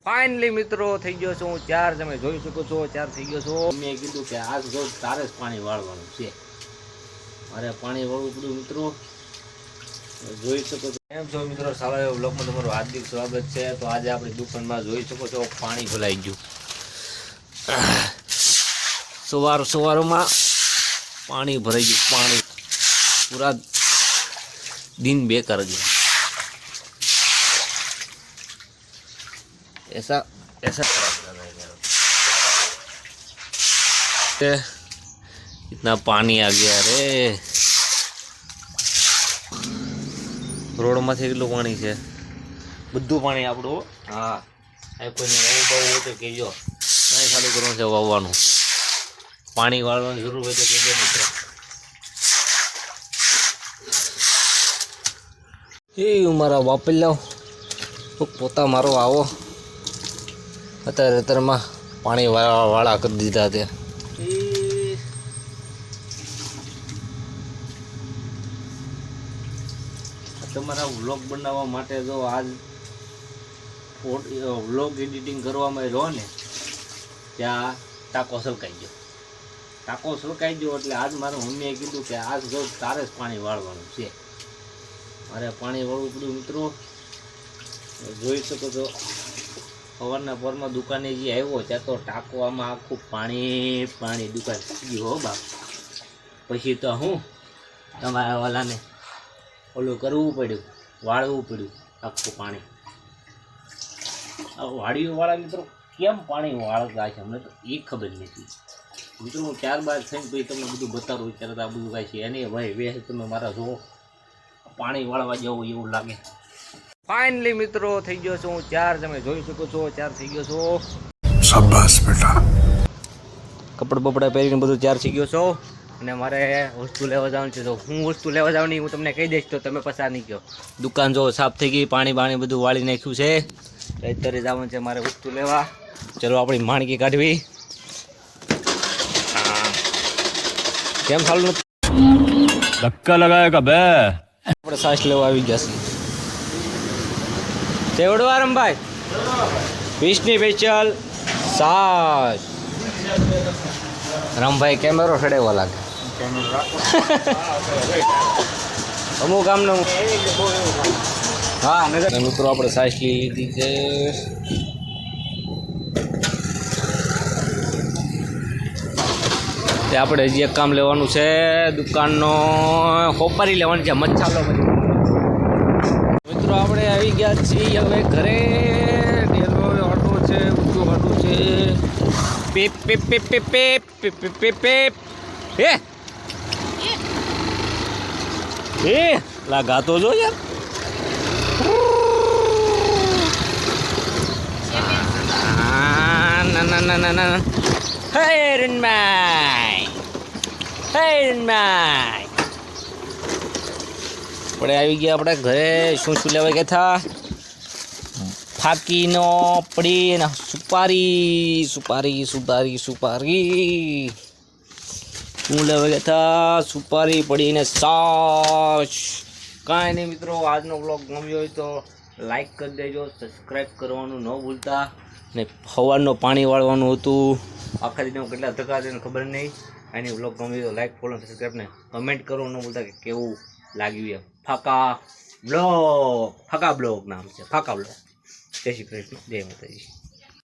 Finally મિત્રો થઈ ગયો છું હું ચાર. તમે જોઈ શકો છો ચાર થઈ ગયો છો. મેં કીધું કે આજ રોજ તારે જ પાણી વાળવાનું છે. મારે પાણી વાળવું પડ્યું મિત્રો. જોઈ શકો છો. કેમ છો મિત્રો? સારા એવા બ્લોગમાં તમારું હાર્દિક સ્વાગત છે. તો આજે આપણી દુકાનમાં જોઈ શકો છો પાણી ભરાઈ ગયું. સવારમાં પાણી ભરાઈ ગયું. પાણી પૂરા दिन बेकार गया. ऐसा इतना पानी आ गया रे. रोड में કેટલું પાણી છે. બધું પાણી આપણું. હા કોઈને વાવવું હોય તો કહેજો. નહીં ખાલી કરવાનું છે વાવવાનું. પાણી વાળવાની જરૂર હોય તો કહેજો મિત્રો. એ મારા વાપરલાવ પોતા મારો આવો અત્યારમાં પાણી વાળા કરી દીધા તે. તમારા વ્લોગ બનાવવા માટે જો આજ વ્લોગ એડિટિંગ કરવામાં રહો ને ત્યાં ટાંકો સલકાઈ ગયો. ટાંકો સલકાઈ ગયો એટલે આજ મારા મમ્મીએ કીધું કે આજ જો તારે જ પાણી વાળવાનું છે. મારે પાણી વાળવું પડ્યું મિત્રો. જોઈ શકો છો સવારના પોરમાં દુકાને જે આવ્યો ત્યાં તો ટાંકો આમાં આખું પાણી દુકાન ગયું હો બાપ. પછી તો હું તમારા વાલાને ઓલું કરવું પડ્યું, વાળવું પડ્યું આખું પાણી. વાડીઓવાળા મિત્રો કેમ પાણી વાળતા છે અમને તો એ ખબર નથી મિત્રો. હું ત્યારબાદ થઈને પછી તમને બધું બતાવું ત્યારે આ બધું કાંઈ છે નહીં ભાઈ. વેહ તમે મારા જો પાણી વાળવા જવું એવું લાગે. ફાઇનલી મિત્રો થઈ ગયો છું હું ચાર. તમે જોઈ શકો છો ચાર થઈ ગયો છો. શાબાશ બેટા. કપડા બપડા પહેરીને બધું ચાર થઈ ગયો છો. અને મારે વસ્તુ લેવા જવાનું છે. તો હું વસ્તુ લેવા જવાની હું તમને કહી દઈશ તો તમે પસાર નહીં કહો. દુકાન જો સાફ થઈ ગઈ. પાણી બધું વાળી નાખ્યું છે. અત્યારે જવાનું છે મારે વસ્તુ લેવા. ચલો આપણી માણકી કાઢવી. કેમ ચાલુ નથી? ધક્કા લગાવેગા બે. આપણે સાસ લેવા આવી ગયા છીએ. તેવડવા રમભાઈ 20ની સ્પેશિયલ સાસ. રમભાઈ કેમેરો સડેવો લાગે. અમુક આમને હા મિત્રો આપણે સાસ લઈ લીધી છે. તે આપણે હજી એક કામ લેવાનું છે. દુકાનનો હોપારી લેવાની છે. મચ્છાલો મિત્રો આપણે આવી ગયા છીએ હવે ઘરે. ડેલો ઓટો છે, ઊંચું ઓટો છે. પેપ પેપ પેપ પેપ પેપ પેપ પેપ પેપ. એ લાગાતો જો યાર. ના હે રનમાઈ, હે રનમાઈ. આપણે આવી ગયા આપણે ઘરે. શું લેવા ગયા હતા? ફાકીનો પડી ને સુપારી. શું લેવા ગયા હતા? સુપારી પડી ને સાસ. કાંઈ નહીં મિત્રો. આજનો બ્લોગ ગમ્યો હોય તો લાઈક કરી દેજો. સબસ્ક્રાઈબ કરવાનું ન ભૂલતા. ને સવારનું પાણી વાળવાનું હતું. આખા દિન કેટલા ધક્કા છે ખબર નહીં. આની બ્લોગ ગમ્યો તો લાઈક ફોલો સબસ્ક્રાઈબ ને કમેન્ટ કરવાનું ન ભૂલતા કે કેવું લાગ્યું એમ. ફાકા બ્લોગ નામ છે. ફાકા બ્લોગ. જય શ્રી કૃષ્ણ, જય માતાજી.